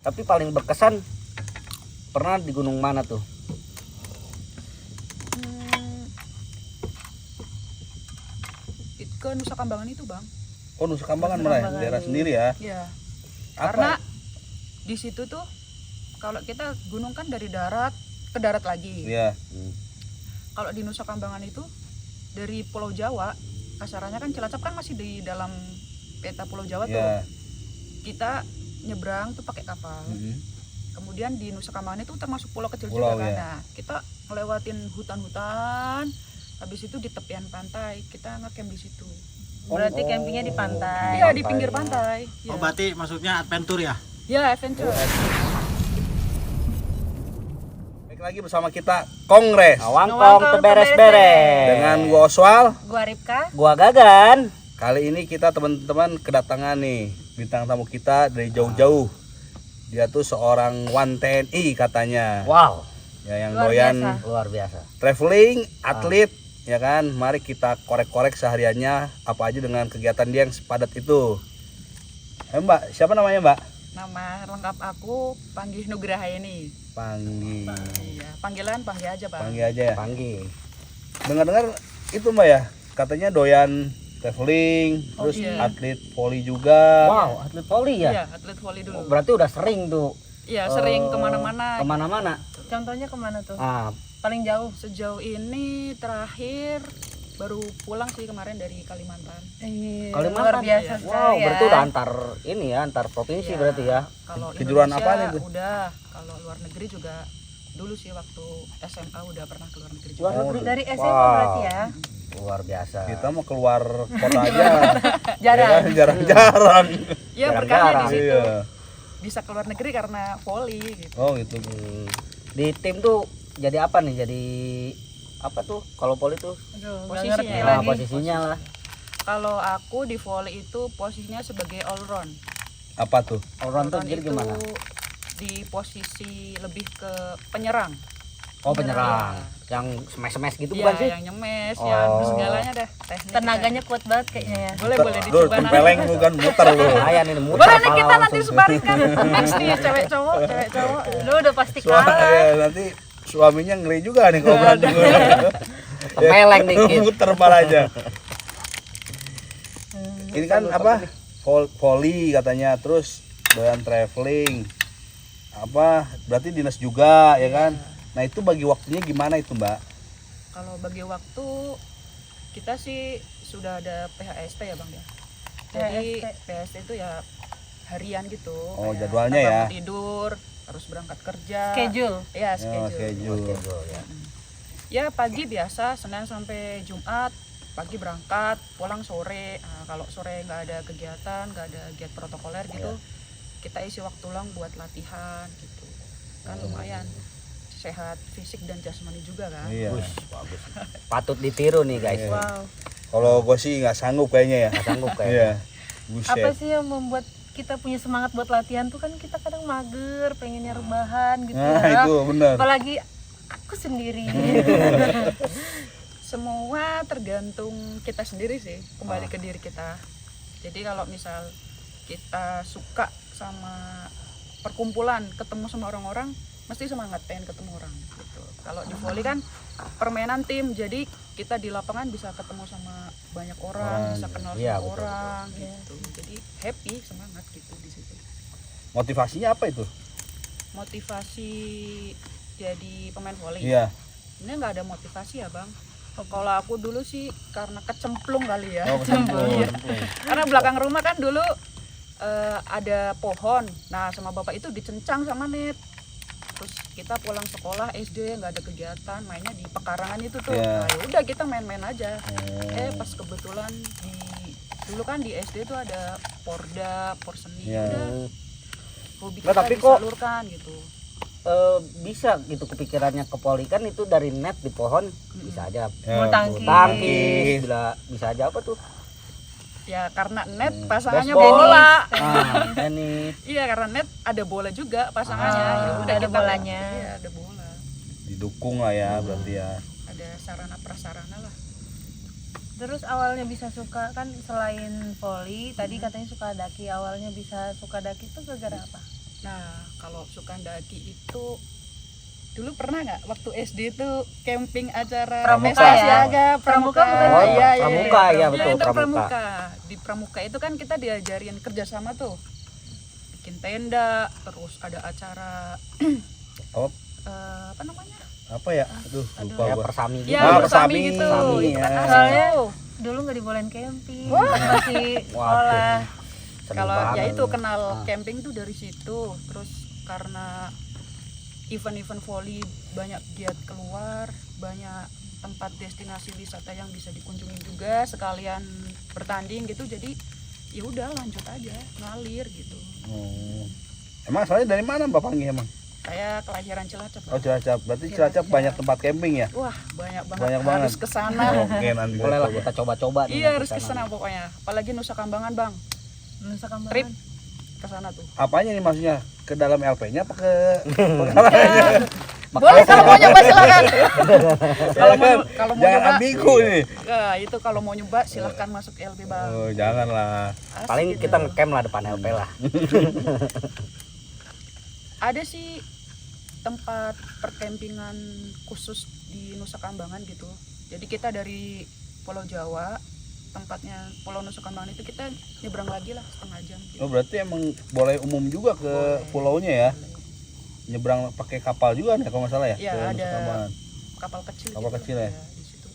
Tapi paling berkesan pernah di gunung mana tuh? Ke Nusa Kambangan itu, Bang. Oh, Nusa Kambangan malah daerah sendiri ya. Iya. Apa? Karena di situ tuh kalau kita gunung kan dari darat ke darat lagi. Iya. Kalau di Nusa Kambangan itu dari Pulau Jawa, kasarannya kan Cilacap kan masih di dalam peta Pulau Jawa tuh. Iya. Kita nyebrang tuh pakai kapal. Kemudian di Nusa Kambangan itu termasuk pulau kecil Pulau, juga kan. ya. Nah, kita ngelewatin hutan-hutan. Habis itu di tepian pantai kita ngecamp di situ. Berarti campingnya di pantai. Iya, di pinggir pantai. Oh, Ya. berarti maksudnya adventure ya? Ya, adventure. Baik lagi bersama kita Kongres Awangkong teberes-beres. dengan gua Oswal. Gua Ripka. Gua Gagan. Kali ini kita teman-teman kedatangan nih bintang tamu kita dari jauh-jauh. Dia tuh seorang Wan TNI katanya. Wow, Ya yang Luar doyan biasa. luar biasa. traveling, atlet, ya kan. Mari kita korek-korek sehariannya apa aja dengan kegiatan dia yang sepadat itu. Mbak, siapa namanya Mbak? Nama lengkap aku Panggih Nugrahayani. Panggi. Iya, panggilan Panggih aja, Bang. Panggi aja ya. Panggil. Dengar-dengar itu Mbak ya, katanya doyan traveling, terus iya. atlet voli juga. Wow, atlet voli ya? Iya, atlet voli dulu. Berarti udah sering tuh Iya, sering kemana-mana. kemana-mana. Contohnya kemana tuh? Ah, Paling jauh. Sejauh ini terakhir baru pulang sih kemarin dari Kalimantan. Kalimantan. Luar biasa Iya. wow, sekali ya. berarti udah antar provinsi Iya, berarti ya. Kalau Kejuaraan Indonesia apaan itu? Udah, kalau luar negeri juga dulu sih waktu SMA udah pernah ke luar negeri Luar juga. negeri. Dari SMA Wow. berarti ya. Luar biasa. Kita mau keluar kota aja. Jarang. Ya kan, jarang-jarang. Ya berkahnya di Jarang-jarang. situ. Iya. Bisa ke luar negeri karena voli gitu. Oh gitu. Di tim tuh jadi apa nih? Jadi apa tuh kalau voli tuh? Aduh, nggak Posisinya. ngerti Iya, Nah, lagi. posisinya lah. Kalau aku di voli itu posisinya sebagai all round. Apa tuh? All-round tuh All round jadi itu gimana? di posisi lebih ke penyerang. Oh, penyerang. Yang smash-smash gitu Iya, bukan sih? yang nyemes, yang Oh. segalanya dah. Teknik Tenaganya kuat banget kayaknya ya. boleh boleh Lu dicoba nanti. tempeleng lu kan muter lu. Lumayan ini muter Boleh nih pala kita nanti langsung. sebarin kan. Next nih cewek cowok. Lu udah pasti Suara kalah. ya, nanti suaminya ngeri juga nih kalau berantem. Tempeleng dikit. Muter palanya. Hmm. Ini kan apa? Volley katanya, terus doyan traveling. Apa? Berarti dinas juga ya kan? Nah, itu bagi waktunya gimana itu, Mbak? Kalau bagi waktu kita sih sudah ada PHST ya Bang ya. Jadi PHST itu ya harian gitu. Oh, kayak jadwalnya kita ya. bangun tidur, harus berangkat kerja. Schedule. Iya, Oh, schedule. schedule. Ya pagi biasa Senin sampai Jumat pagi berangkat, pulang sore. Nah, kalau sore nggak ada kegiatan, nggak ada giat protokoler gitu, kita isi waktu luang buat latihan gitu. Kan lumayan sehat fisik dan jasmani juga kan. Iya. Wih, bagus. Patut ditiru nih guys. Iya. Wow. Kalau gue sih nggak sanggup kayaknya ya. Nggak sanggup Iya. kayak. Apa Buset. sih yang membuat kita punya semangat buat latihan tuh kan kita kadang mager, pengennya rebahan gitu Nah, ya. itu benar. Apalagi aku sendiri. Semua tergantung kita sendiri sih, kembali ke diri kita. Jadi kalau misal kita suka sama perkumpulan, ketemu sama orang-orang, mesti semangat pengen ketemu orang gitu. Kalau di volley kan permainan tim, jadi kita di lapangan bisa ketemu sama banyak orang, bisa kenal Iya, sama betul, orang gitu. Jadi happy, semangat gitu di situ. Motivasinya apa itu? Motivasi jadi pemain volley. Iya. Ini nggak ada motivasi ya Bang. Kalau aku dulu sih karena kecemplung kali ya. Oh, kecemplung. Iya. Karena belakang rumah kan dulu ada pohon. Nah sama bapak itu dicencang sama net. Terus kita pulang sekolah SD nggak ada kegiatan, mainnya di pekarangan itu tuh. Iya. Nah ya udah kita main-main aja. Oh. Pas kebetulan dulu kan di SD tuh ada porda, porseni. Iya. Udah hobi Nah, kita tapi kok- disalurkan gitu. Bisa gitu kepikirannya ke poli kan itu dari net di pohon bisa aja Ya, Bulu tangkis. bulu tangkis, bisa aja apa tuh Ya karena net pasangannya Baseball. bola. tenis. Iya karena net ada bola juga pasangannya. Ah, Ya udah ada kita bolanya. Iya ada bola. Didukung lah ya berarti ya. Ada sarana prasarana lah. Terus awalnya bisa suka kan selain voli, tadi katanya suka daki. Awalnya bisa suka daki itu gara-gara apa? Nah, kalau Sukandaki itu dulu pernah nggak waktu SD itu camping acara Pramuka pesta ya? siaga Pramuka bukan? Oh, iya, iya, Pramuka, iya. ya, betul, itu Pramuka. Di Pramuka itu kan kita diajarin kerjasama tuh, bikin tenda, terus ada acara Oh, apa namanya? apa ya? Aduh, lupa Ya gua. persami gitu. Ya, Ah, bersami bersami. gitu. Bersami, Itu ya. kan asik Soalnya tuh. dulu nggak dibolehin camping, masih sekolah. Sedih Kalau ya banget. itu kenal Ah. camping tuh dari situ. Terus karena event-event volley banyak giat keluar, banyak tempat destinasi wisata yang bisa dikunjungi juga, sekalian bertanding gitu. Jadi ya udah lanjut aja ngalir gitu. Oh. Emang asalnya dari mana Mbak Panggi emang? Saya kelahiran Cilacap. Oh, Cilacap. Berarti Cilacap banyak tempat camping ya? Wah, banyak banget. Banyak Harus banget. ke sana. Oke, nanti Boleh lah coba. kita coba-coba nih Iya, nanti harus ke sana pokoknya. Apalagi Nusa Kambangan, Bang. Nusa Kambangan. Trip ke sana tuh. Apanya nih maksudnya? Ke dalam LP-nya apa ke Boleh kalau mau nyoba silakan. Kalau mau Jangan nyoba, ambigu nih. nah, itu kalau mau nyoba silahkan masuk LB, Bang. Oh, janganlah. Asik Paling gitu. kita ngecamp lah depan LP lah. Ada sih tempat perkempingan khusus di Nusa Kambangan gitu. Jadi kita dari Pulau Jawa, tempatnya Pulau Nusa Kambangan itu kita nyebrang lagi lah setengah jam gitu. Oh, berarti emang boleh umum juga ke pulaunya ya? Nyebrang pakai kapal juga nih kalau nggak salah ya? Iya, Ke Nusa ada. Kambangan. Kapal kecil. Kapal gitu kecil lah, ya? di situ.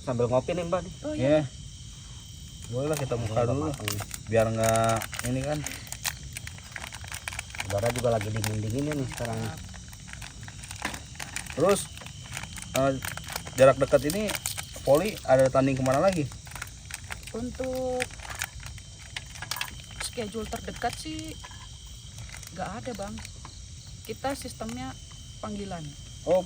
Sambil ngopi nih Mbak nih. Oh Iya. iya. Boleh lah kita buka dulu biar nggak ini kan. Udara juga lagi dingin-dinginnya nih sekarang. Terus jarak dekat ini voli ada tanding kemana lagi? Untuk schedule terdekat sih nggak ada, Bang. Kita sistemnya panggilan. Oh,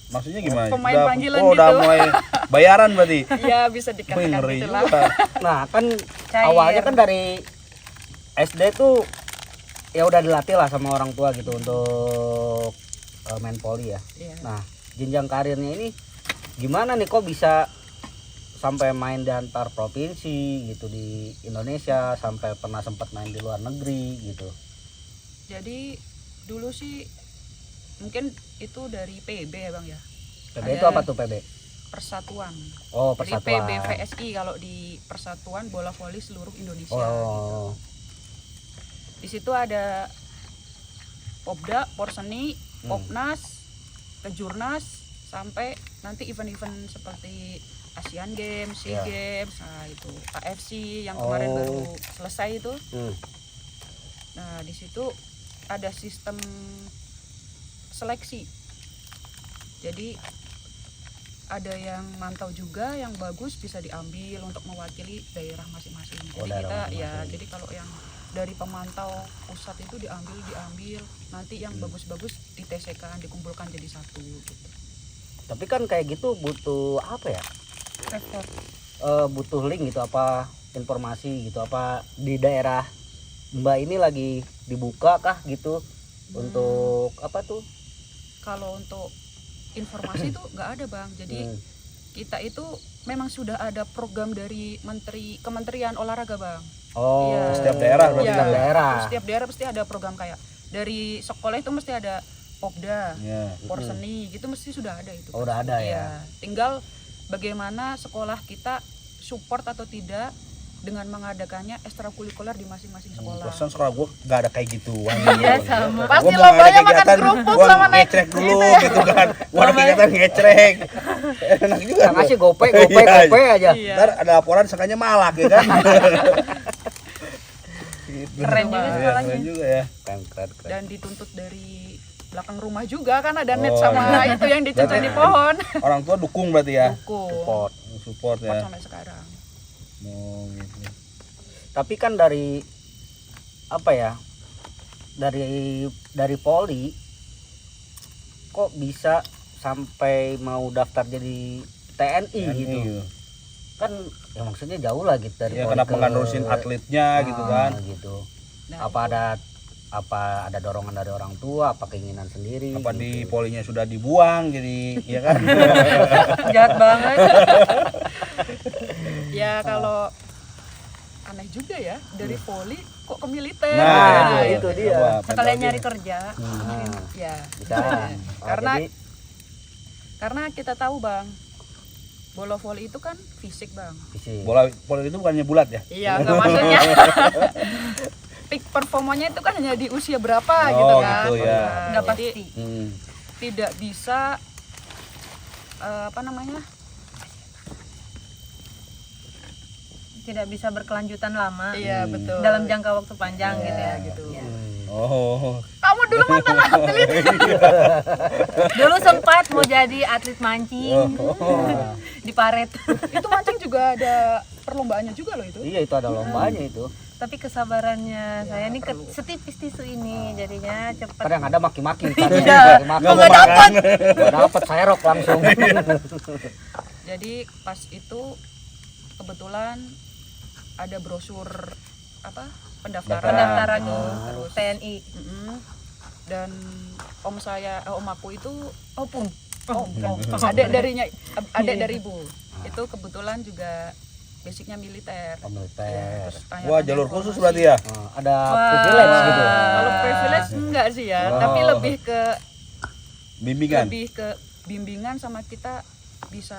maksudnya gimana? Pemain panggilan udah gitu. mulai bayaran berarti. Ya bisa Wih, dikatakan ngeri gitu lah. juga. Nah kan Cair. awalnya kan dari SD tuh ya udah dilatih lah sama orang tua gitu untuk main poli ya. Iya. Nah jenjang karirnya ini gimana nih kok bisa sampai main di antar provinsi gitu di Indonesia, sampai pernah sempat main di luar negeri gitu. Jadi dulu sih mungkin itu dari PB ya, Bang ya. PB Ada itu apa tuh PB? Persatuan. Oh Jadi persatuan. PBVSI kalau di Persatuan Bola Voli Seluruh Indonesia. Oh Di situ ada Popda, Porseni, Popnas, Kejurnas, sampai nanti event-event seperti Asian Games, SEA Ya. Games, nah itu KFC yang kemarin Oh. baru selesai itu. hmm. Nah di situ ada sistem seleksi. Jadi ada yang mantau juga, yang bagus bisa diambil untuk mewakili daerah masing-masing. Oh, Jadi daerah kita ya, masing-masing. jadi kalau yang dari pemantau pusat itu diambil, nanti yang bagus-bagus diteskan, dikumpulkan jadi satu gitu. Tapi kan kayak gitu butuh apa ya? Effort. Butuh link gitu, apa informasi gitu, apa di daerah Mbak ini lagi dibuka kah gitu untuk apa tuh? Kalau untuk informasi itu nggak ada, Bang. Jadi kita itu memang sudah ada program dari Kementerian Olahraga, Bang. Oh Iya. Setiap daerah berarti Iya. setiap daerah. Setiap daerah pasti ada program kayak dari sekolah itu mesti ada Popda, Ya. Porseni gitu mesti sudah ada itu. Oh, udah ada Iya. ya. Tinggal bagaimana sekolah kita support atau tidak dengan mengadakannya ekstrakurikuler di masing-masing sekolah. Perasaan sekolah gue gak ada kayak gituan. Iya sama. Pasti Gua mau lombanya ada makan kegiatan, kerupuk gua sama naik ngecrek dulu gitu kan. Gua ada kegiatan ngecrek. Enak juga. Yang ngasih gope Iya. aja. Iya. Ntar ada laporan sekanya malak ya kan. Gitu. Keren juga Iya, sekolahnya. keren juga ya. Keren. Dan dituntut dari belakang rumah juga kan ada net Oh, sama iya. itu yang dicocok Berarti- di pohon. Orang tua dukung berarti ya. Dukung. Support. Support Support ya. sampai sekarang. Oh, gitu. Tapi kan dari apa ya? Dari poli kok bisa sampai mau daftar jadi TNI gitu. Gitu. Kan ya maksudnya jauh lah gitu dari Ya poli kenapa ke- nggak nerusin atletnya gitu kan. gitu. Nah, Apa ada dorongan dari orang tua, apa keinginan sendiri Apa gitu. di polinya sudah dibuang jadi ya kan. Jahat banget. ya kalau aneh juga ya, dari voli kok ke militer. Nah, itu dia. Coba, Sekalian pengen nyari tahu kerja. Nah, Ya, bisa. karena Jadi, karena kita tahu bang, bola voli itu kan fisik bang. fisik. bola itu bukannya bulat ya? Iya, nggak maksudnya. Peak performanya itu kan hanya di usia berapa Oh, gitu kan. gitu ya. Nah, Nggak jadi pasti. tidak bisa apa namanya? Tidak bisa berkelanjutan lama. Iya, betul. Dalam jangka waktu panjang Iya, gitu ya. gitu. Iya. Oh. Kamu dulu mantan atlet. Dulu sempat mau jadi atlet mancing di Paret. Itu mancing juga ada perlombaannya juga loh itu. Iya, itu ada lombanya itu. Tapi kesabarannya saya ini perlu. setipis tisu ini jadinya cepat. Kadang ada maki-maki. Iya. Nggak mau makan. Nggak dapat serok langsung. Jadi pas itu kebetulan ada brosur apa pendaftaran Pendaftaran terus TNI. dan om aku itu Opung. adik dari ibu itu kebetulan juga basicnya militer. Militer. Terus tanya-tanya Wah, jalur informasi. khusus berarti ya? Ada privilege gitu. Kalau privilege enggak sih ya, tapi lebih ke Bimbingan. sama kita bisa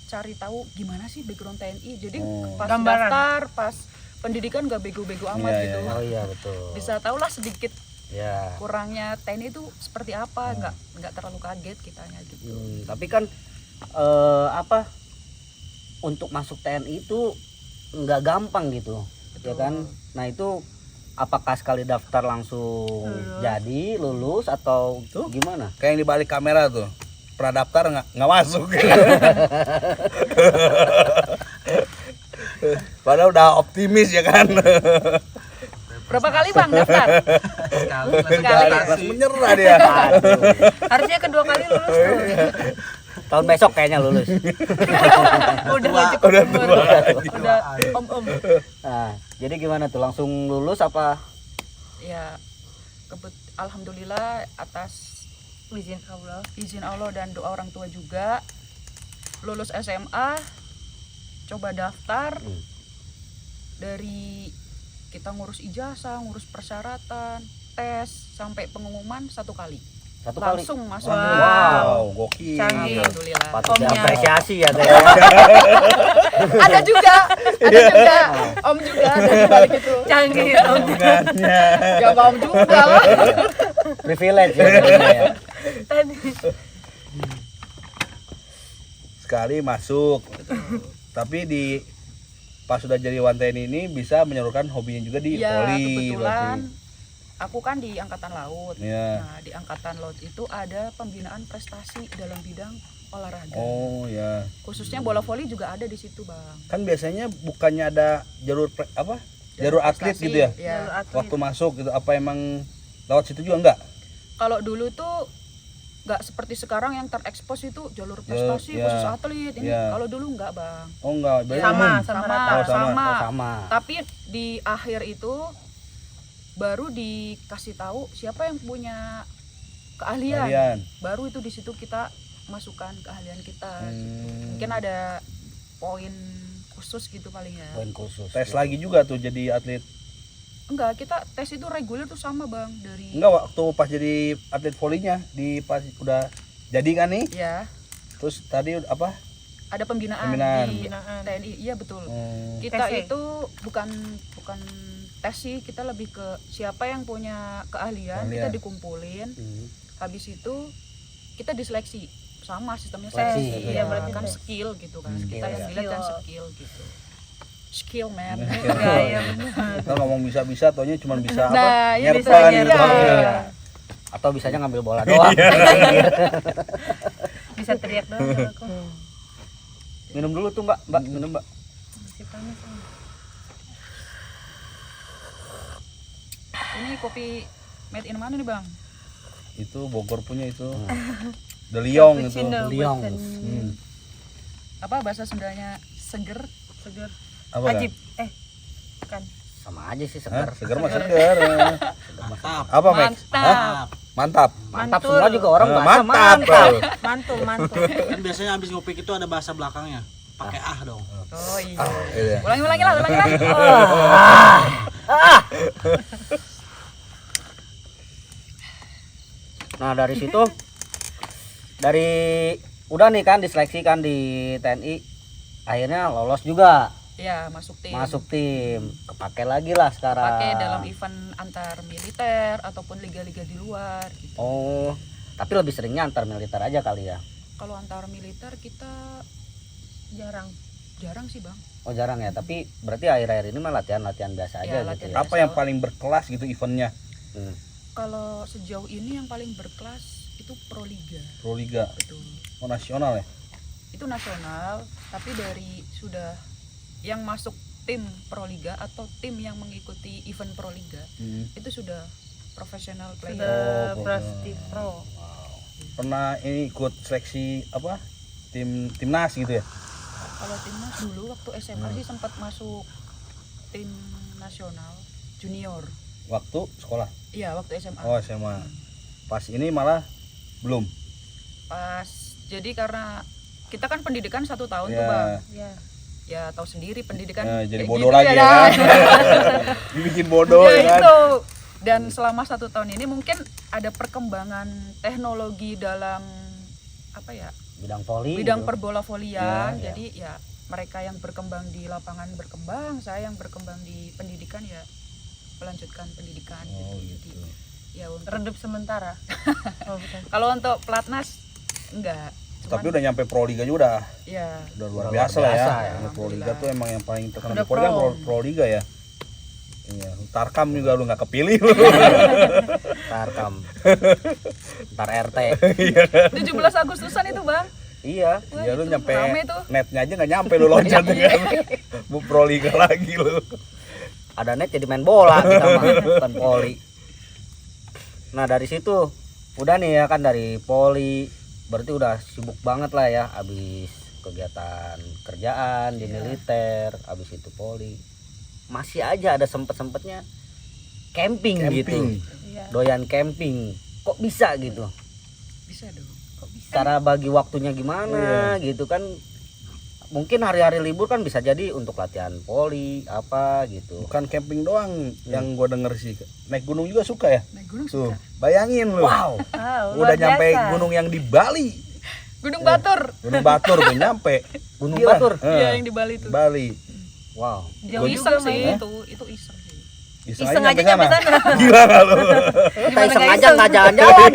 cari tahu gimana sih background TNI. Jadi pas Gambaran. daftar, pas pendidikan gak bego-bego amat Iya, gitu. iya. Oh iya, betul. Bisa tahulah sedikit Ya. kurangnya TNI itu seperti apa, nggak terlalu kaget kitanya gitu. Tapi kan apa untuk masuk TNI itu nggak gampang gitu, ya kan? Nah itu apakah sekali daftar langsung jadi lulus atau Tuh. gimana? Kayak yang di balik kamera tuh. Pernah daftar nggak masuk. Padahal udah optimis ya kan. Berapa kali bang daftar? Sekali. Langsung menyerah dia. Harusnya kedua kali lulus tuh. Tahun besok kayaknya lulus. Udah nggak cukup Udah umur. tua. Udah om. Nah, jadi gimana tuh langsung lulus apa? Ya, alhamdulillah atas Izin Allah dan doa orang tua juga lulus SMA, coba daftar. Dari kita ngurus ijazah, ngurus persyaratan, tes sampai pengumuman 1 kali. Satu kali. Langsung masuk. Wow, gokil. Canggih. Alhamdulillah. Patut Omnya. diapresiasi ya teh. Ada juga om juga ada di balik itu. Canggih. Hubungannya. Ya nggak om juga lah. Privilege ya. jadinya ya. Tadi. Sekali masuk. Tapi pas sudah jadi wanten ini bisa menyalurkan hobinya juga di Iya, voli. kebetulan aku kan di angkatan laut. Iya. Nah, di angkatan laut itu ada pembinaan prestasi dalam bidang olahraga. Oh ya. Khususnya bola voli juga ada di situ, Bang. Kan biasanya bukannya ada jalur jalur atlet prestasi, gitu ya? ya. Waktu masuk gitu apa emang lewat situ juga enggak? Kalau dulu tuh nggak seperti sekarang yang terekspos itu jalur prestasi ya. khusus atlet. Ini Ya. kalau dulu nggak, Bang. Oh enggak, berarti Sama, umum. sama Sama, rata. Oh, sama. sama. Oh, sama. Tapi di akhir itu baru dikasih tahu siapa yang punya keahlian. Kalian. Baru itu di situ kita masukkan keahlian kita. Hmm. Mungkin ada poin khusus gitu paling ya. Poin khusus. Tes lagi juga tuh jadi atlet. Enggak, kita tes itu reguler tuh sama, Bang, dari Enggak, waktu pas jadi atlet volinya pas udah jadi kan nih. ya, Terus tadi apa? ada pembinaan, Pembinaan. di TNI. Iya, betul. Kita Tes ya? itu bukan tes sih, kita lebih ke siapa yang punya keahlian, kita dikumpulin. Habis itu kita diseleksi. Sama sistemnya Seleksi, seleksi. iya, Ya, berarti kan tes. skill gitu kan. Skill, Kita yang ya. dilihat kan Skill. skill gitu. Skill, man. Iya benar. Kita ngomong bisa-bisa, taunya cuma bisa apa? Nah, iya, bisa Nyerpan nyerpan. gitu doang. Iya. Atau bisanya ngambil bola doang. Bisa teriak doang kalau aku. Minum dulu tuh, Mbak. Mbak, minum, Mbak. Masih panas. Ini kopi made in mana nih, Bang? Itu Bogor punya itu. De Liong itu. Cappuccino Liong. buatan Apa bahasa Sundanya? Seger. segar. Apa kan? Ajib. Bukan. Sama aja sih Hah? segar. Segar mah segar. Mantap. Apa, Max? Mantap. Hah? Mantap. Mantap Mantul. semua juga orang bahasa Mantap. mantap. Mantul. Kan biasanya habis ngopi itu ada bahasa belakangnya. pakai dong. Oh iya. Iya. Ulangi lah. Nah dari situ udah nih kan diseleksi kan di TNI, akhirnya lolos juga, Ya, masuk tim. kepake lagi lah sekarang. Pakai dalam event antar militer ataupun liga-liga di luar gitu. Oh, tapi lebih seringnya antar militer aja kali ya. Kalau antar militer kita jarang sih, Bang. Oh jarang ya, tapi berarti akhir-akhir ini mah latihan-latihan biasa aja Ya, gitu latihan ya. Apa yang paling berkelas gitu eventnya? Hmm. Kalau sejauh ini yang paling berkelas itu Proliga. Proliga. Betul. Oh, nasional ya? Itu nasional, tapi dari sudah yang masuk tim Proliga atau tim yang mengikuti event Proliga itu sudah profesional player. Sudah Oh, pasti pro. Pernah ini ikut seleksi apa? Timnas gitu ya? Kalau timnas dulu waktu SMA sih sempat masuk tim nasional junior. Waktu sekolah. Iya, waktu SMA. Oh, SMA. Pas ini malah belum. Pas jadi karena kita kan pendidikan 1 tahun tuh, Ya. Bang. Ya. Ya tahu sendiri pendidikan Jadi kayak bodoh gitu lagi ya kan? Dibikin bodoh Ya, ya kan? itu. Dan selama 1 tahun ini mungkin ada perkembangan teknologi dalam apa ya? Bidang voli. Bidang gitu. perbola volian. Ya, ya. Jadi ya mereka yang berkembang di lapangan berkembang, saya yang berkembang di pendidikan ya melanjutkan pendidikan Oh, gitu. gitu. Jadi, ya untuk Redup sementara. Oh, bukan. kalau untuk pelatnas enggak. Tapi udah nyampe Proliga juga Ya udah luar Udah biasa luar lah ya. biasa ya. Ini Proliga tuh emang yang paling terkenal Udah di Proliga kan pro. Proliga ya. Iya, Tarkam juga lu nggak kepilih lu. Tarkam. Ntar RT. 17 Agustusan itu, Bang. Iya. Wah, Ya lu itu nyampe rame tuh. netnya aja nggak nyampe lu loncat kan. Bu Proliga lagi lu. Ada net jadi main bola kita mah, bukan poli. Nah dari situ udah nih ya kan, dari poli berarti udah sibuk banget lah ya, abis kegiatan kerjaan di Iya. militer, abis itu poli, masih aja ada sempetnya camping, gitu, Iya. doyan camping. Kok bisa gitu? Bisa dong. Cara bagi waktunya gimana gitu kan? Mungkin hari-hari libur kan bisa jadi untuk latihan poli apa gitu. Bukan camping doang yang gua denger sih. Naik gunung juga suka ya? Naik gunung Tuh, suka. bayangin lu. Wow. Ah, Udah luar nyampe biasa. gunung yang di Bali. Gunung Batur. Gunung Batur udah nyampe. Gunung Gila. Batur. Iya, yang di Bali tuh. Bali. Wow. Jauh Iseng juga sih main. itu iseng sih. Iseng aja nyampe sana. Gila nggak lu? Kita iseng nggak aja iseng? nggak jalan-jalan.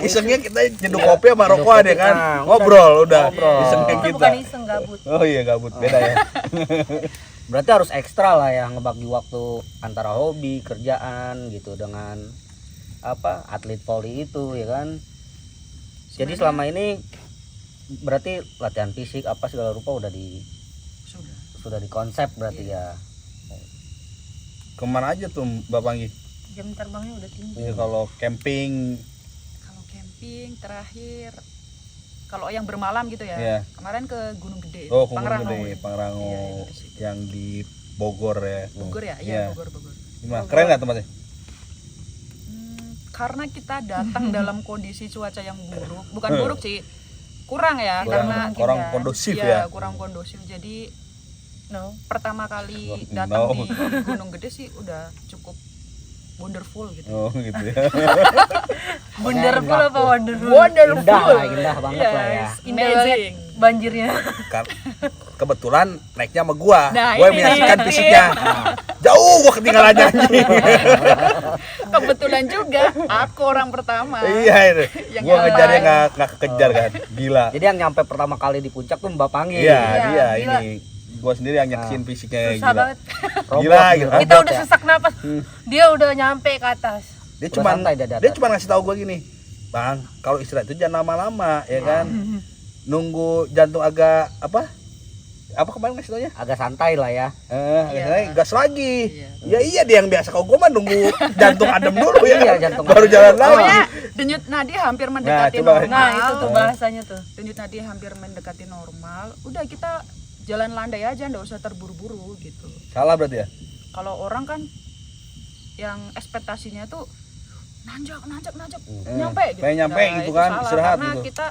Isengnya kita nyeduh kopi sama rokok deh kan. Nah, Ngobrol udah. Ngobrol. Isengnya Itu kita. bukan iseng, gabut. Oh iya gabut beda ya. Berarti harus ekstra lah ya ngebagi waktu antara hobi, kerjaan gitu dengan apa atlet voli itu ya kan. Jadi selama ini berarti latihan fisik apa segala rupa udah sudah dikonsep berarti ya. Kemana aja tuh Mbak Panggi? Jam terbangnya udah tinggi. Ini kalau camping Kalau camping terakhir kalau yang bermalam gitu ya. Iya. Kemarin ke Gunung Gede. oh Gunung Pangrango. Gede, Pangrango Iya, yang di situ. yang di Bogor ya. Bogor ya? Iya. Iya, Bogor. Gimana? Keren nggak tempatnya? Karena kita datang dalam kondisi cuaca yang buruk, bukan buruk sih. Kurang ya Kurang karena kondusif iya, ya. kurang kondusif. Jadi No. pertama kali Oh, datang no. di Gunung Gede sih udah cukup wonderful gitu. Oh gitu ya. Wonderful apa wonderful? Indah banget lah ya. Yes, Indah banget amazing. banjirnya. Kan kebetulan naiknya sama gua. Nah, Gua yang ini menyaksikan nih. fisiknya. Jauh gua ketinggalan anjing. Kebetulan juga aku orang pertama. Iya itu. Yang Gua lain. ngejarnya nggak kekejar kan. Gila. Jadi yang nyampe pertama kali di puncak tuh Mbak Panggi. Iya, Iya, dia gila. ini. Gua sendiri yang nyaksin fisiknya Susah gila. banget. Robot, Gila, gitu. Kita robot udah ya. sesak napas. Dia udah nyampe ke atas. Dia Udah cuman santai dia dia cuma ngasih tahu gua gini. Bang, kalau istirahat itu jangan lama-lama ya kan. Nunggu jantung agak apa kemarin ngasih taunya? Agak santai lah ya. Akhirnya gas lagi. Iya. Ya iya dia yang biasa, kalau gua mah nunggu jantung adem dulu ya Iya, kan. jantung Baru adem. jalan lagi. Pokoknya denyut nadi hampir mendekati coba. normal. Nah, itu tuh bahasanya tuh. Denyut nadi hampir mendekati normal. Udah kita jalan landai aja, nggak usah terburu-buru gitu. Salah berarti ya? Kalau orang kan yang ekspektasinya tuh nanjak nyampe gitu. pengen nyampe gitu itu kan, salah, istirahat karena gitu. kita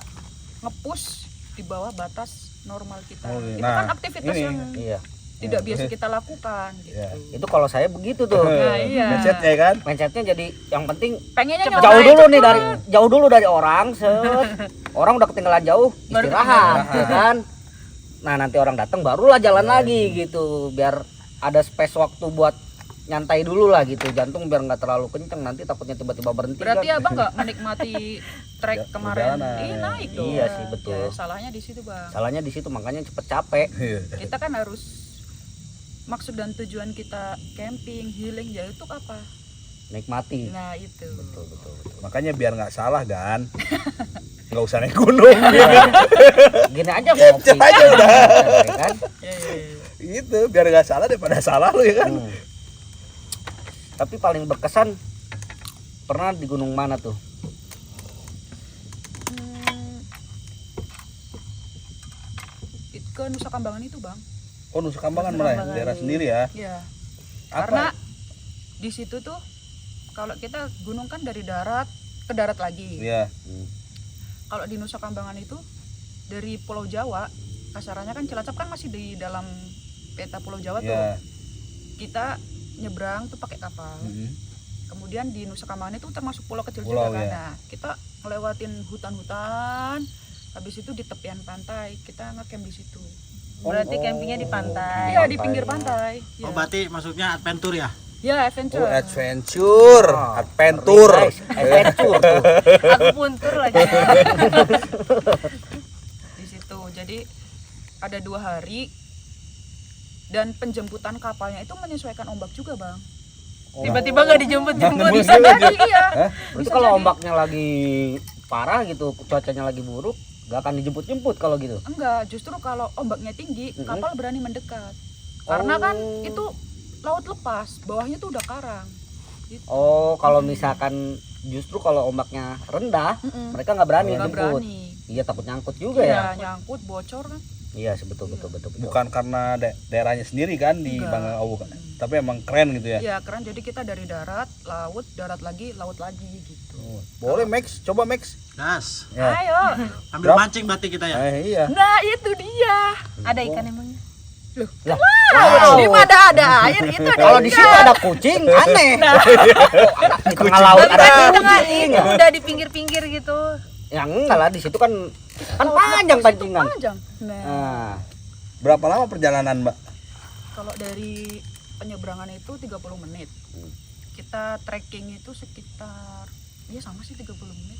nge-push di bawah batas normal kita. Oh, iya. Itu Nah, kan aktivitas ini. yang Iya. tidak biasa kita lakukan gitu. Iya. Itu kalau saya begitu tuh. Nah, iya. Mindsetnya kan. Mindsetnya jadi yang penting Pengennya Cepet jauh nyobain dulu nih cepet. jauh dulu dari orang, orang udah ketinggalan jauh, Baru istirahat, ya kan. Nah, nanti orang datang barulah jalan lagi gitu, biar ada space waktu buat nyantai dulu lah gitu, jantung biar nggak terlalu kenceng, nanti takutnya tiba-tiba berhenti. Berarti kan. abang nggak menikmati trek kemarin? Perjalanan. Naik dong. Iya sih, betul. Ya, salahnya di situ bang. Salahnya di situ, makanya cepet capek. Kita kan harus maksud dan tujuan kita camping, healing ya itu apa? Nikmati. Nah itu. Betul. Makanya biar nggak salah kan. Nggak usah naik gunung. Gini aja ngopi. Capek aja udah. Ya kan? Ya. Itu biar nggak salah daripada salah lu ya kan. Tapi paling berkesan pernah di gunung mana tuh? Itu ke Nusa Kambangan itu bang. Oh, Nusa Kambangan malah Kambangan. daerah sendiri ya. Ya. Apa? Karena di situ tuh kalau kita gunung kan dari darat ke darat lagi. Iya. Kalau di Nusa Kambangan itu dari Pulau Jawa, kasarannya kan Cilacap kan masih di dalam peta Pulau Jawa tuh. Iya. Kita nyebrang tuh pakai kapal. Kemudian di Nusa Kambangan itu termasuk pulau kecil Pulau, juga kan. ya. Nah, kita ngelewatin hutan-hutan. Habis itu di tepian pantai kita ngecamp di situ. Berarti campingnya di pantai. Iya, di pinggir pantai. Ya. Oh berarti maksudnya adventure ya? Ya, adventure. Oh, adventure. Adventure. Guys, adventure tuh. Aku puntur lagi. Di situ. Jadi ada 2 hari dan penjemputan kapalnya itu menyesuaikan ombak juga, Bang. Tiba-tiba nggak dijemput-jemput. Bisa jadi iya. Berarti kalau ombaknya lagi parah gitu, cuacanya lagi buruk, gak akan dijemput-jemput kalau gitu. Enggak, justru kalau ombaknya tinggi, kapal berani mendekat. Karena kan itu laut lepas, bawahnya tuh udah karang. Gitu. Oh, kalau misalkan justru kalau ombaknya rendah, mereka nggak berani Nggak jemput. berani. Iya, takut nyangkut juga ya. Iya, nyangkut, bocor kan. Iya, betul. Bukan karena daerahnya sendiri kan di Enggak. Bangau kan. Tapi emang keren gitu ya. Iya, keren. Jadi kita dari darat, laut, darat lagi, laut lagi gitu. Boleh Max, coba Max. Gas. Ya. Ayo. Ambil Berapa? mancing berarti kita ya. Iya. Nah, itu dia. Ada ikan emangnya? Wow. Di mana ada air itu ada Kalau di ikan. sini ada kucing, aneh. Di tengah laut Tapi ada kan di tengah kucing. ini udah di pinggir-pinggir gitu. Ya enggak lah, di situ kan Laut panjang lepas itu pancingan. Panjang. Nah, Nah, Berapa lama perjalanan, Mbak? kalau dari penyeberangan itu 30 menit. Kita trekking itu sekitar ya sama sih 30 menit.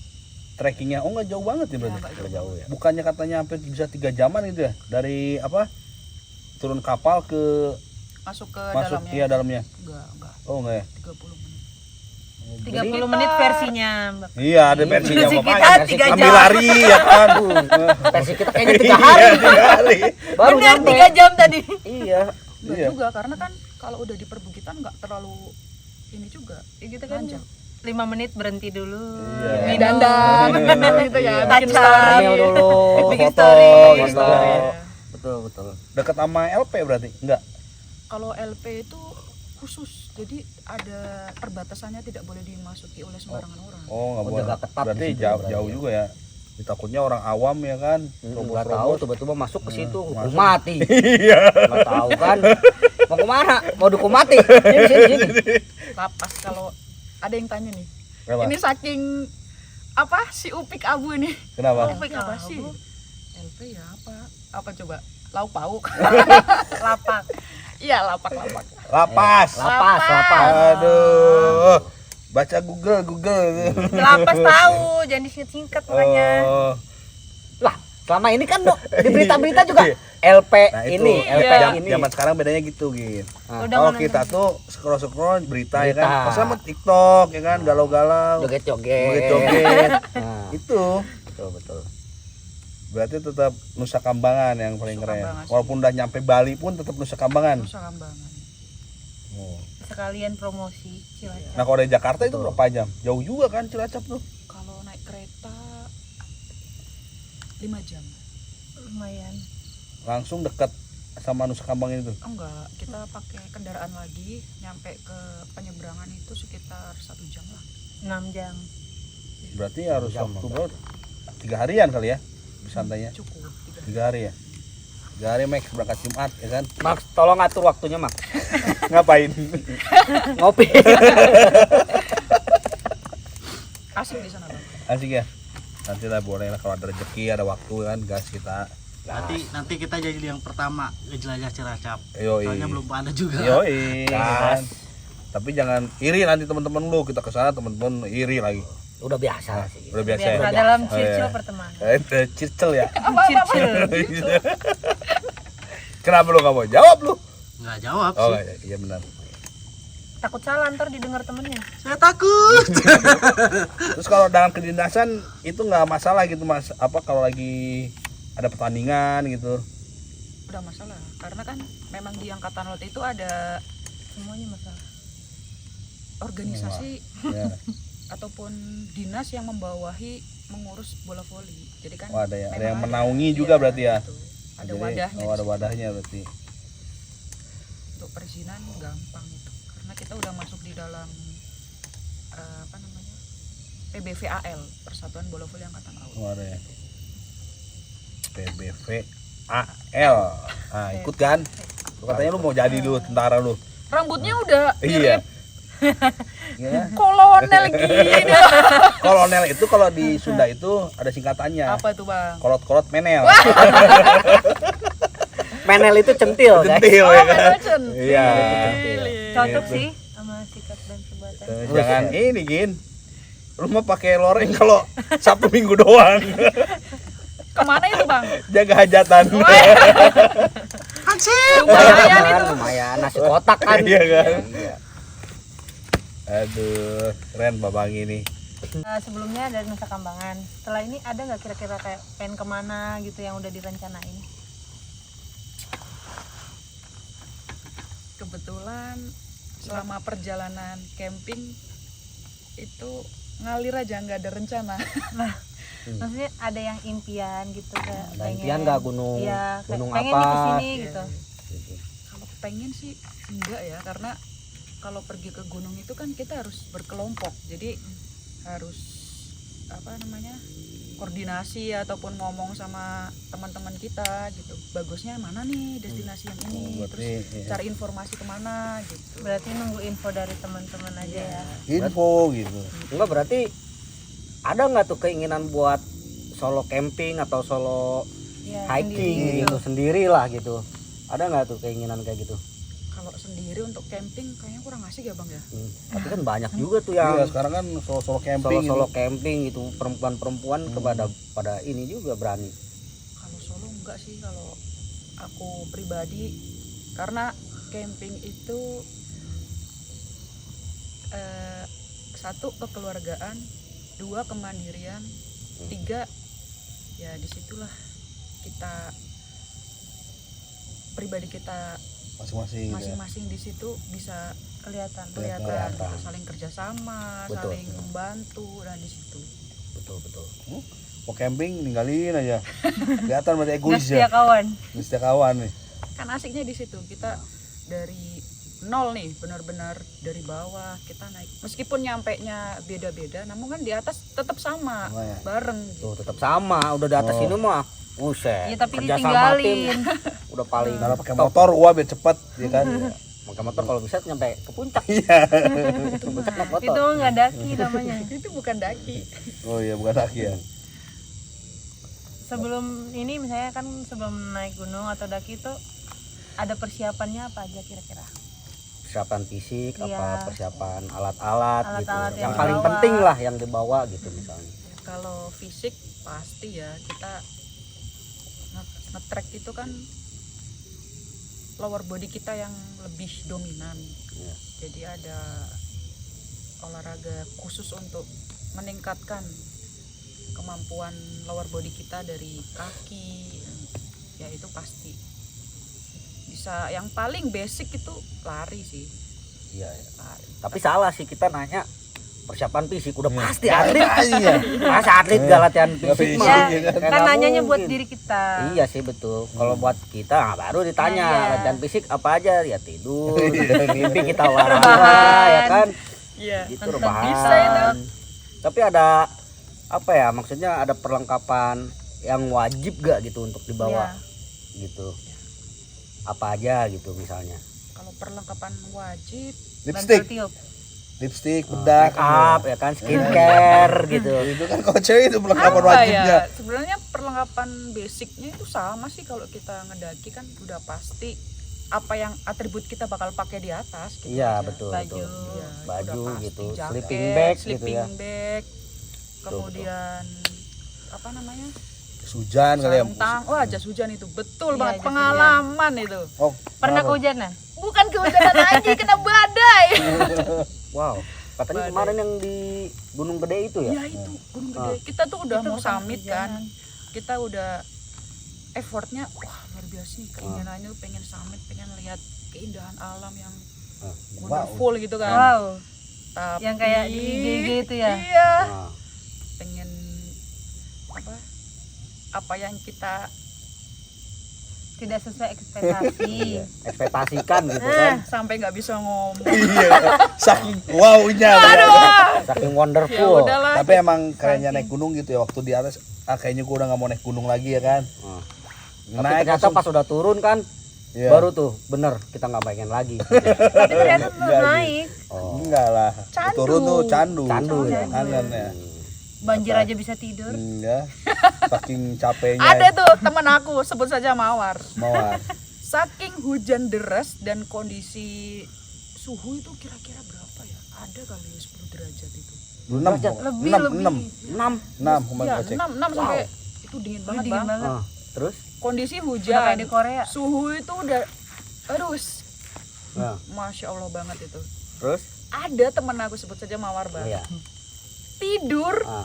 Trekkingnya nggak jauh banget ya berarti. nggak nggak jauh ya. Bukannya katanya hampir bisa 3 jaman gitu ya? Dari apa? Turun kapal ke Masuk ke masuk dalamnya. iya dalamnya. Enggak, Oh enggak ya? 30 menit. 30 menit versinya, Mbak. Iya, ada versinya Versi Bapak. kita 3 Ambil jam. lari ya kan. versi kita kayaknya 3 hari. Iya, 3 hari. Baru Bener nyampe. 3 jam tadi. Iya. Enggak Iya. juga karena kan kalau udah di perbukitan enggak terlalu ini juga. Ya gitu kan. Panjang. 5 menit berhenti dulu. Iya. Ini dandan gitu ya. Iya. Bikin Touch up. story. Ambil dulu. Bikin foto, story. gitu. Betul. Dekat sama LP berarti? Enggak. Kalau LP itu khusus. Jadi ada perbatasannya tidak boleh dimasuki oleh sembarangan orang. Oh, enggak Oh, boleh. jaga ketat Berarti di situ jauh, berarti jauh ya. juga ya. Takutnya orang awam ya kan. Nggak tahu tiba-tiba masuk ke situ hukum masuk. mati. Iya. Nggak tahu kan. Mau kemana? Mau dihukum mati? Sini. Lapas kalau ada yang tanya nih. Kenapa? Ini saking apa si Upik Abu nih? Kenapa? Upik apa sih? LP ya apa? Apa coba? Lauk pauk. Lapak. Iya, lapak. Lapas. Lapas. Aduh. Baca Google. Lapas tahu, jangan disingkat-singkat makanya. Oh. Lah, selama ini kan Dok, di berita-berita juga LP Nah, itu. ini, LP Iya. ini. Zaman sekarang bedanya gitu, Gin. Ah. Udah Kalau mana kita tuh scroll berita ya Berita. kan. Pas sama TikTok ya kan, galau-galau. Joget-joget. Joget-joget. Nah, Itu betul. berarti tetap Nusa Kambangan yang paling Nusa keren. Kambangan sih. Walaupun udah nyampe Bali pun tetap Nusa Kambangan. Nusa Kambangan. Oh. Sekalian promosi Cilacap. Nah, kalau dari Jakarta itu berapa jam? Jauh juga kan Cilacap tuh. Kalau naik kereta 5 jam. Lumayan. Langsung dekat sama Nusa Kambangan itu. Enggak, kita pakai kendaraan lagi nyampe ke penyeberangan itu sekitar 1 jam lah. 6 jam. Berarti harus Jam waktu berapa? berapa? 3 harian kali ya santainya. Cukup 3 3 hari ya. Jari Max berangkat Jumat ya kan. Max, tolong atur waktunya, Max. Ngapain? Ngopi. Asik di sana Bang. Asik ya. Nanti lah boleh lah kalau ada rezeki ada waktu kan gas kita. Nanti kita jadi yang pertama ngejelajah Cilacap. Yoi. Soalnya belum ada juga. Yoi. Gas. Kan. Tapi jangan iri nanti teman-teman lu, kita kesana teman-teman iri lagi. Udah biasa sih. Udah biasa Biasa ya. dalam Oh, circle iya. pertemanan. Circle ya. Circle. Kenapa lu gak mau jawab lu? Nggak jawab Oh sih. iya benar. Takut salah ntar didengar temennya. Saya takut. Terus kalau dalam kedinasan itu nggak masalah gitu Mas. Apa kalau lagi ada pertandingan gitu? Udah masalah karena kan memang di angkatan laut itu ada Semuanya masalah. organisasi Ya. ataupun dinas yang membawahi mengurus bola voli. Jadi kan Oh, ada ya. Ada memang yang menaungi juga berarti ya. gitu. Ada Jadi, wadahnya. Oh, ada di situ. wadahnya berarti. Untuk perizinan gampang itu. Karena kita udah masuk di dalam apa namanya? PBVAL, Persatuan Bola Voli Angkatan Laut. Oh, ada ya. PBVAL. Nah, ikut kan? Lu katanya lu mau jadi lu tentara lu. Rambutnya udah Iya. mirip Iya. kolonel gini. Kolonel itu kalau di Sunda itu ada singkatannya. Apa tuh, Bang? Kolot-kolot menel. Menel itu centil, guys. Centil ya kan? Legend. Iya. Cocok Gitu. sih sama sikap dan perbuatan. Jangan ini Gin. Lu mau pakai loreng kalau Sabtu Minggu doang. Kemana itu, Bang? Jaga hajatan. Lumayan itu. Lumayan nasi kotak kan. Iya kan? Iya. Aduh, keren Babang ini. Sebelumnya dari Nusa Kambangan. Setelah ini ada nggak kira-kira kayak pengen kemana gitu yang udah direncanain? Kebetulan selama perjalanan camping itu ngalir aja, nggak ada rencana. Maksudnya ada yang impian gitu kayak Ada impian nggak gunung? Iya, kayak Gunung pengen apa? nih kesini gitu. Kalau pengen sih enggak ya, karena kalau pergi ke gunung itu kan kita harus berkelompok, jadi harus apa namanya koordinasi ataupun ngomong sama teman-teman kita gitu. Bagusnya mana nih destinasi yang ini, berarti, terus iya. cari informasi kemana gitu. Berarti nunggu info dari teman-teman aja ya. Info gitu. Enggak, berarti ada nggak tuh keinginan buat solo camping atau solo Iya, hiking sendiri gitu sendiri lah gitu? Ada nggak tuh keinginan kayak gitu? Kalau sendiri untuk camping kayaknya kurang asik ya, Bang ya. Tapi kan banyak juga tuh yang Iya, sekarang kan solo camping. solo camping gitu, perempuan-perempuan pada ini juga berani. Kalau solo enggak sih kalau aku pribadi, karena camping itu satu kekeluargaan, dua kemandirian, tiga ya disitulah kita pribadi kita masing-masing. masing-masing di situ bisa kelihatan. kelihatan gitu, saling kerjasama, Betul. saling membantu dan di situ. Betul. Mau camping ninggalin aja. Kelihatan berarti Nggak egois setia ya. kawan. Setia kawan nih. Kan asiknya di situ kita dari nol nih, benar-benar dari bawah kita naik. Meskipun nyampe-nya beda-beda, namun kan di atas tetap sama, Sama ya? bareng gitu. Tuh tetap sama, udah di atas Oh. ini mah. Buset. Iya, tapi kerja sama ditinggalin. tim udah paling Kalau pakai motor gua biar cepet ya kan. pakai motor kalau bisa nyampe ke puncak. Iya. Ke puncak naik motor. Itu nggak daki namanya. Itu bukan daki. Oh iya bukan lagi ya. Sebelum ini misalnya kan sebelum naik gunung atau daki itu ada persiapannya apa aja kira-kira? Persiapan fisik, Iya. apa persiapan alat-alat gitu. Alat-alat Yang yang paling dibawa. penting lah yang dibawa gitu misalnya. Kalau fisik pasti ya kita nge-track itu kan lower body kita yang lebih dominan. Iya. Jadi ada olahraga khusus untuk meningkatkan kemampuan lower body kita dari kaki, ya itu pasti. Bisa yang paling basic itu lari sih. Iya, iya. Lari. Tapi salah sih kita nanya persiapan fisik udah Iya. pasti atlet. Iya. Masa atlet gak latihan Nggak fisik fisik, mah? ya kan? Nggak Kan nanyanya buat mungkin. diri kita. Iya sih betul. Kalau buat kita nah, baru ditanya Nah, iya. latihan fisik apa aja ya tidur, Iya. mimpi kita olahraga Rebahan. ya kan. Iya. Gitu Nonton rebahan. bisa itu. Tapi ada apa ya maksudnya ada perlengkapan yang wajib gak gitu untuk dibawa? Iya. gitu. Apa aja gitu misalnya. Kalau perlengkapan wajib, Lipstick, Bantal tiup. lipstick, bedak, Make up ya kan, skincare gitu. Itu kan kalau cewek itu perlengkapan apa wajibnya. ya? Sebenarnya perlengkapan basicnya itu sama sih kalau kita ngedaki kan udah pasti apa yang atribut kita bakal pakai di atas. Gitu Iya aja. betul Baju. betul. Iya, itu Baju udah pasti. gitu, Jaket, sleeping bag gitu sleeping ya. bag, Betul, kemudian apa namanya? Hujan kali ya. Sarung oh jas hujan itu betul Iya, banget jas pengalaman itu. Oh, Pernah kenapa? kehujanan? Bukan kehujanan lagi kena badai. Wow, katanya Badai. kemarin yang di Gunung Gede itu ya. Ya itu Gunung Gede. Kita tuh udah Itu mau bukan summit kan. kehujanan. Kita udah effortnya wah luar biasa nih keinginannya pengen summit, pengen lihat keindahan alam yang Ah, wonderful gitu kan. Wow. Tapi Yang kayak di IG itu ya? Iya. Nah, Pengen apa yang kita Tidak sesuai ekspektasi. ekspektasikan gitu kan. sampai nggak bisa ngomong. Iya, saking wow-nya. Saking Ya wonderful. udahlah. Tapi emang kerennya naik gunung gitu ya, waktu di atas kayaknya gua udah nggak mau naik gunung lagi ya kan. Nah, tapi Naik ternyata langsung. pas udah turun kan, Iya. baru tuh bener kita nggak pengen lagi. Tapi ternyata tetap Enggak, naik. Oh, Enggak lah. Candu. Turun tuh candu. candu ya. Kangen ya. Banjir aja bisa tidur. Enggak. Saking capeknya. Ada tuh temen aku sebut saja Mawar. Mawar. Saking hujan deras dan kondisi suhu itu kira-kira berapa ya? Ada kali ya 10 derajat itu. 6 Lebih, 6. 6 kemarin Ya, ngecek. 6 sampai itu dingin banget, Dingin Bang. banget. Ah, terus? Kondisi Udah hujan. kayak di Korea. Suhu itu udah aduh, Nah, Masya Allah banget itu. terus? Ada temen aku sebut saja Mawar, Bang. Iya. Tidur, Ah,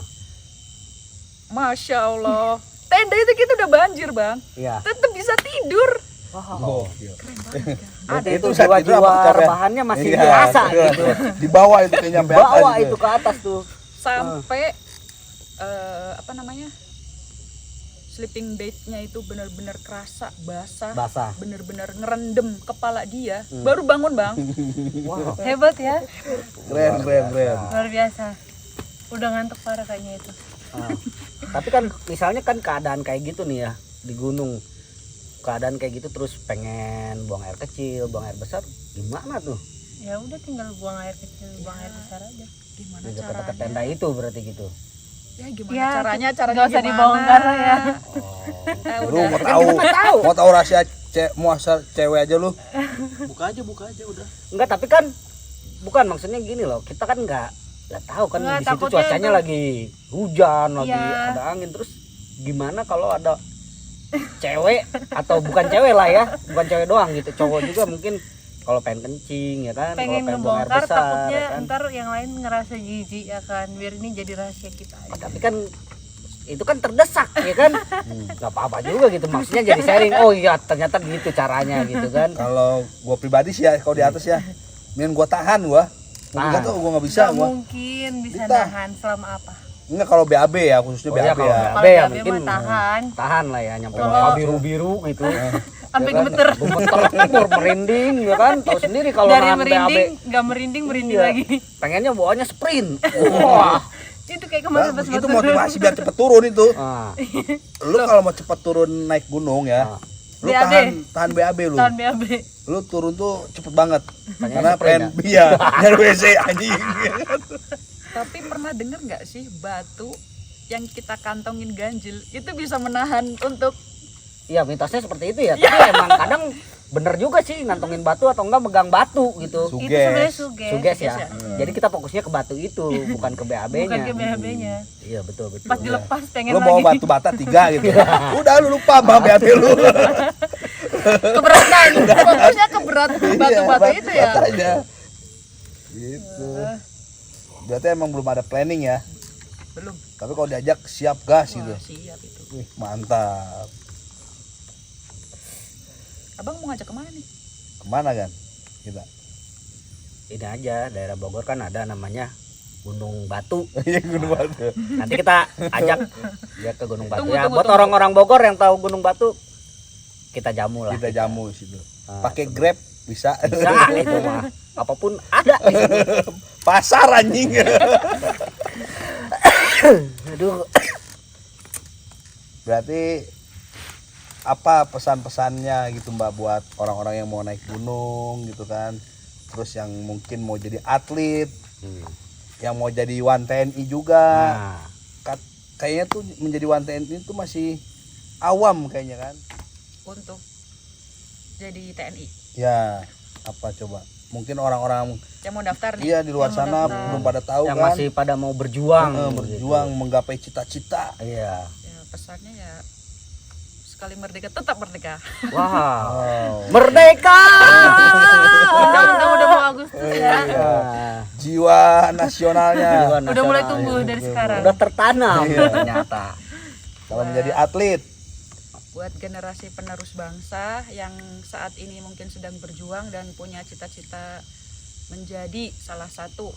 Masya Allah. Tenda itu kita udah banjir, Bang. iya. Tetap bisa tidur. Wow. Keren banget kan? Berarti Itu itu saat tidur jiwa-jiwa apa kecapean? rebahannya masih Iya, biasa iya. gitu. Di bawah itu kayaknya sampai atas Bawa gitu. itu ke atas tuh. Sampai apa namanya? Sleeping bag-nya itu benar-benar kerasa basah. Basah. Bener-bener ngerendam kepala dia. Baru bangun, Bang. Wow. Hebat ya. Keren. Luar biasa. Udah ngantuk parah kayaknya itu. Ah. Tapi kan misalnya kan keadaan kayak gitu nih ya di gunung, keadaan kayak gitu terus pengen buang air kecil, buang air besar, gimana tuh? Ya udah tinggal buang air kecil, buang air besar aja. Gimana Di dekat-dekat caranya? tenda itu berarti gitu. Ya gimana Ya, caranya? nggak usah gimana? dibongkar ya. Lu mau tahu? Mau tahu rahasia mau asal cewek aja lu. Buka aja udah. Enggak, tapi kan bukan maksudnya gini loh, kita kan nggak tahu kan Nggak, di situ takutnya cuacanya itu- lagi hujan, lagi Iya. ada angin, terus gimana kalau ada cewek atau bukan cewek lah ya, bukan cewek doang gitu, cowok juga mungkin kalau pengen kencing ya kan, Pengen kalau buang air ngebongkar besar, takutnya ya kan. ntar yang lain ngerasa jijik ya kan. Biar ini jadi rahasia kita aja. Tapi kan itu kan terdesak ya kan, nggak apa-apa juga gitu, maksudnya jadi sharing, oh iya ternyata gitu caranya gitu kan. Kalau gua pribadi sih ya kalau di atas ya, mending gua tahan gua. Gua Tahan. tuh gua nggak bisa Nggak gua. mungkin bisa Kita. nahan selama apa. Enggak kalau BAB ya, khususnya Oh iya, BAB kalau ya. BAB. Kalau ya, BAB mungkin. mah tahan. Tahan lah ya, nyampe Kalau- muka biru-biru gitu. Sampai Ya kan? gemeter. Gemeter, merinding ya kan, tahu sendiri kalau Dari nahan BAB. merinding, nggak merinding Iya. lagi. Pengennya bawanya sprint. Wah. Itu kayak kemarin pas Itu motor. motivasi biar cepet turun itu. Ah, Lu kalau mau cepet turun naik gunung ya, Ah. lu BAB. tahan BAB lu. Tahun BAB. Lu turun tuh cepet banget. Pengennya Karena sprint pengen iya, nyari WC anjing. Tapi pernah dengar nggak sih batu yang kita kantongin ganjil itu bisa menahan untuk iya mitosnya seperti itu ya. Tapi emang kadang bener juga sih ngantongin batu atau enggak megang batu gitu. Itu sebenarnya Suges. Suges ya. ya. Jadi kita fokusnya ke batu itu, bukan ke BAB-nya. bukan ke BAB-nya. Iya betul betul. Pas dilepas pengen Lu bawa lagi. batu bata 3 gitu. Udah lu lupa sama BAB lu. keberatan. Fokusnya ke berat batu-batu itu ya. Batanya. Gitu. Berarti emang belum ada planning ya. Belum. Tapi kalau diajak siap gas gitu. Wah, siap itu. Wih, mantap. Abang mau ngajak kemana nih? Kemana kan kita? Ini aja daerah Bogor kan ada namanya Gunung Batu. Iya Gunung Batu. Nanti kita ajak dia ke Gunung Batu ya. Tunggu, Buat tunggu. orang-orang Bogor yang tahu Gunung Batu, kita jamu lah. Kita jamu di situ. Ah, Pakai Grab bisa. bisa itu mah. Apapun ada di situ. Pasar anjing. Aduh. Berarti apa pesan-pesannya gitu Mbak buat orang-orang yang mau naik gunung gitu kan, terus yang mungkin mau jadi atlet, yang mau jadi Wan TNI juga. Nah, Kayaknya tuh menjadi Wan TNI itu masih awam kayaknya kan. Untuk jadi TNI Ya, apa coba? Mungkin orang-orang yang mau daftar nih. iya di luar Yang mau sana daftar. belum pada tahu yang kan. masih pada mau berjuang, Berjuang menggapai cita-cita. gitu. Iya. Ya, pesannya ya sekali merdeka tetap merdeka. Wow. Wow. Merdeka. Udah mau Agustus ya. Iya. Jiwa nasionalnya. Jiwa Udah mulai nasional. tumbuh dari sekarang. Udah tertanam Iya. ternyata. Kalau menjadi atlet. Buat generasi penerus bangsa yang saat ini mungkin sedang berjuang dan punya cita-cita menjadi salah satu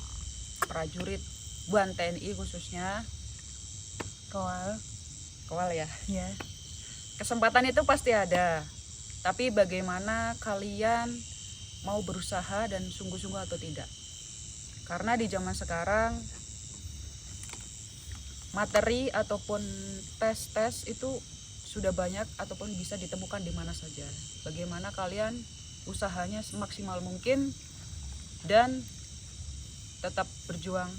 prajurit Wan TNI khususnya Kowal ya. Ya. Kesempatan itu pasti ada. Tapi bagaimana kalian mau berusaha dan sungguh-sungguh atau tidak? Karena di zaman sekarang materi ataupun tes-tes itu sudah banyak ataupun bisa ditemukan di mana saja. Bagaimana kalian usahanya semaksimal mungkin dan tetap berjuang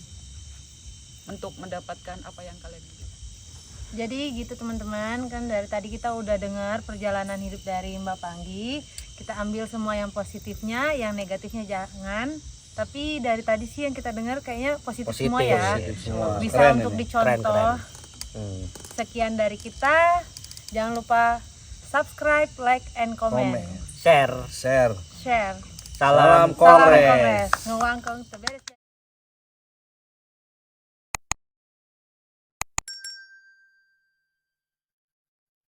untuk mendapatkan apa yang kalian inginkan. Jadi gitu teman-teman, kan dari tadi kita udah dengar perjalanan hidup dari Mbak Panggi. Kita ambil semua yang positifnya, yang negatifnya jangan. Tapi dari tadi sih yang kita dengar kayaknya positif semua ya. Positif semua. Bisa Keren untuk ini. dicontoh. Hmm. Sekian dari kita. Jangan lupa subscribe, like, and comment. Share. Share. Share. Salam Salam. Kongres. Salam Kongres. Nuwang Kong Teberes.